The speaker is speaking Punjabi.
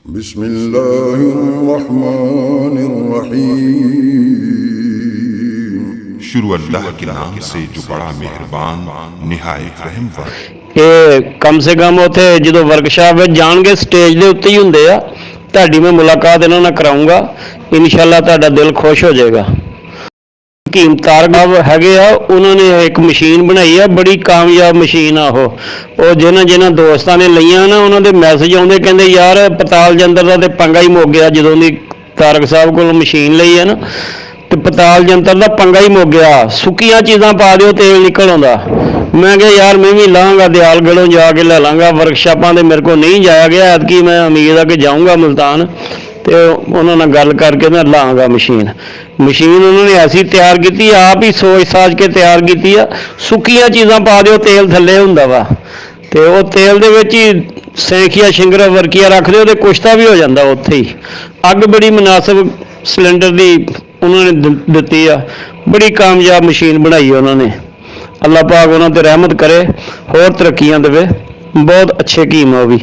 बिस्मिल्लाहिर्रहमानिर्रहीम। शुरू अल्लाह के नाम से जो बड़ा मेहरबान निहायत रहम वाला। ਇਹ ਕਮ ਸੇ ਕਮ ਉੱਥੇ ਜਦੋਂ ਵਰਕਸ਼ਾਪ ਵਿੱਚ ਜਾਣਗੇ ਸਟੇਜ ਦੇ ਉੱਤੇ ਹੀ ਹੁੰਦੇ ਆ। ਤੁਹਾਡੀ ਮੈਂ ਮੁਲਾਕਾਤ ਇਹਨਾਂ ਨਾਲ ਕਰਾਉਂਗਾ, ਇਨਸ਼ਾਅੱਲਾ ਤੁਹਾਡਾ ਦਿਲ ਖੁਸ਼ ਹੋ ਜਾਏਗਾ। ਹਕੀਮ ਤਾਰਕ ਹੈਗੇ ਆ, ਉਹਨਾਂ ਨੇ ਇੱਕ ਮਸ਼ੀਨ ਬਣਾਈ ਆ, ਬੜੀ ਕਾਮਯਾਬ ਮਸ਼ੀਨ ਆ ਉਹ ਜਿਨ੍ਹਾਂ ਦੋਸਤਾਂ ਨੇ ਲਈਆਂ ਨਾ, ਉਹਨਾਂ ਦੇ ਮੈਸੇਜ ਆਉਂਦੇ, ਕਹਿੰਦੇ ਯਾਰ ਪਤਾਲ ਜੰਤਰ ਦਾ ਤੇ ਪੰਗਾ ਹੀ ਮੁੱਕ ਗਿਆ। ਜਦੋਂ ਦੀ ਤਾਰਕ ਸਾਹਿਬ ਕੋਲ ਮਸ਼ੀਨ ਲਈ ਹੈ ਨਾ, ਤੇ ਪਤਾਲ ਜੰਤਰ ਦਾ ਪੰਗਾ ਹੀ ਮੁੱਕ ਗਿਆ। ਸੁੱਕੀਆਂ ਚੀਜ਼ਾਂ ਪਾ ਦਿਓ, ਤੇਲ ਨਿਕਲ ਆਉਂਦਾ। ਮੈਂ ਕਿਹਾ ਯਾਰ ਮੈਂ ਵੀ ਲਾਂਗਾ, ਦਿਆਲਗੜ੍ਹੋਂ ਜਾ ਕੇ ਲੈ ਲਾਂਗਾ। ਵਰਕਸ਼ਾਪਾਂ ਦੇ ਮੇਰੇ ਕੋਲ ਨਹੀਂ ਜਾਇਆ ਗਿਆ, ਐਤਕੀ ਮੈਂ ਉਮੀਦ ਆ ਕਿ ਜਾਊਂਗਾ ਮੁਲਤਾਨ, ਤੇ ਉਹਨਾਂ ਨਾਲ ਗੱਲ ਕਰਕੇ ਮੈਂ ਲਾਂਗਾ ਮਸ਼ੀਨ। ਉਹਨਾਂ ਨੇ ਐਸੀ ਤਿਆਰ ਕੀਤੀ, ਆਪ ਹੀ ਸੋਚ ਸਾਜ ਕੇ ਤਿਆਰ ਕੀਤੀ ਆ। ਸੁੱਕੀਆਂ ਚੀਜ਼ਾਂ ਪਾ ਦਿਓ, ਤੇਲ ਥੱਲੇ ਹੁੰਦਾ ਵਾ, ਤੇ ਉਹ ਤੇਲ ਦੇ ਵਿੱਚ ਹੀ ਸੈਂਖੀਆ ਸ਼ਿੰਗਰਾ ਵਰਕੀਆ ਰੱਖ ਦਿਓ ਤੇ ਕੁਸ਼ਤਾ ਵੀ ਹੋ ਜਾਂਦਾ ਉੱਥੇ ਹੀ। ਅੱਗ ਬੜੀ ਮੁਨਾਸਬ ਸਿਲੰਡਰ ਦੀ ਉਹਨਾਂ ਨੇ ਦਿੱਤੀ ਆ, ਬੜੀ ਕਾਮਯਾਬ ਮਸ਼ੀਨ ਬਣਾਈ ਉਹਨਾਂ ਨੇ। ਅੱਲਾਹ ਪਾਕ ਉਹਨਾਂ ਤੇ ਰਹਿਮਤ ਕਰੇ, ਹੋਰ ਤਰੱਕੀਆਂ ਦੇਵੇ। ਬਹੁਤ ਅੱਛੇ ਹਕੀਮ ਉਹ ਵੀ।